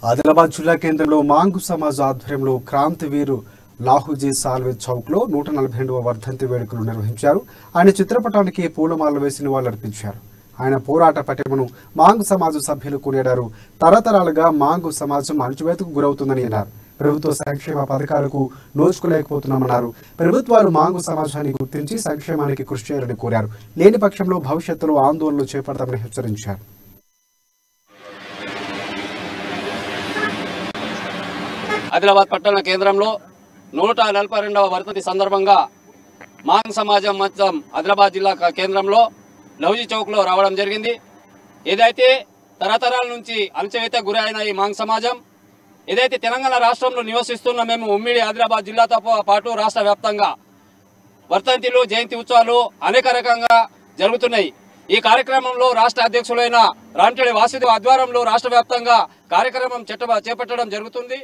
ఆదిలాబాద్ జిల్లా కేంద్రంలో మాంగు సమాజ్ ఆధ్వర్యంలో క్రాంతివీరు లాహుజీ సాల్వే చౌక్ లో 142వ వర్ధంతి వేడుకలు నిర్వహించారు. ఆయన చిత్రపటానికి పూలమాలలు వేసి నివాళులర్పించారు. ఆయన పోరాట పటిమను మాంగు సమాజం సభ్యులు కొనియాడారు. తరతరాలుగా మాంగు సమాజం అణచివేతకు గురవుతుందని అన్నారు. ప్రభుత్వ సంక్షేమ పథకాలకు నోచుకోలేకపోతున్నామన్నారు. ప్రభుత్వాలు మాంగు సమాజాన్ని గుర్తించి సంక్షేమానికి కృషి చేయాలని కోరారు. లేని పక్షంలో భవిష్యత్తులో ఆందోళనలు చేపడతామని హెచ్చరించారు. ఆదిలాబాద్ పట్టణ కేంద్రంలో 142వ వర్ధంతి సందర్భంగా మాంగ్ సమాజం మొత్తం ఆదిలాబాద్ జిల్లా కేంద్రంలో లౌజీ చౌక్లో రావడం జరిగింది. ఏదైతే తరతరాల నుంచి అణచివేత గురైన ఈ మాంగ్ సమాజం ఏదైతే తెలంగాణ రాష్ట్రంలో నివసిస్తున్న మేము ఉమ్మడి ఆదిలాబాద్ జిల్లాతో పాటు రాష్ట్ర వ్యాప్తంగా వర్ధంతిలు జయంతి ఉత్సవాలు అనేక రకంగా జరుగుతున్నాయి. ఈ కార్యక్రమంలో రాష్ట్ర అధ్యక్షులైన రాంటెడి వాసుదేవ్ ఆధ్వర్యంలో రాష్ట్ర వ్యాప్తంగా కార్యక్రమం చేపట్టడం జరుగుతుంది.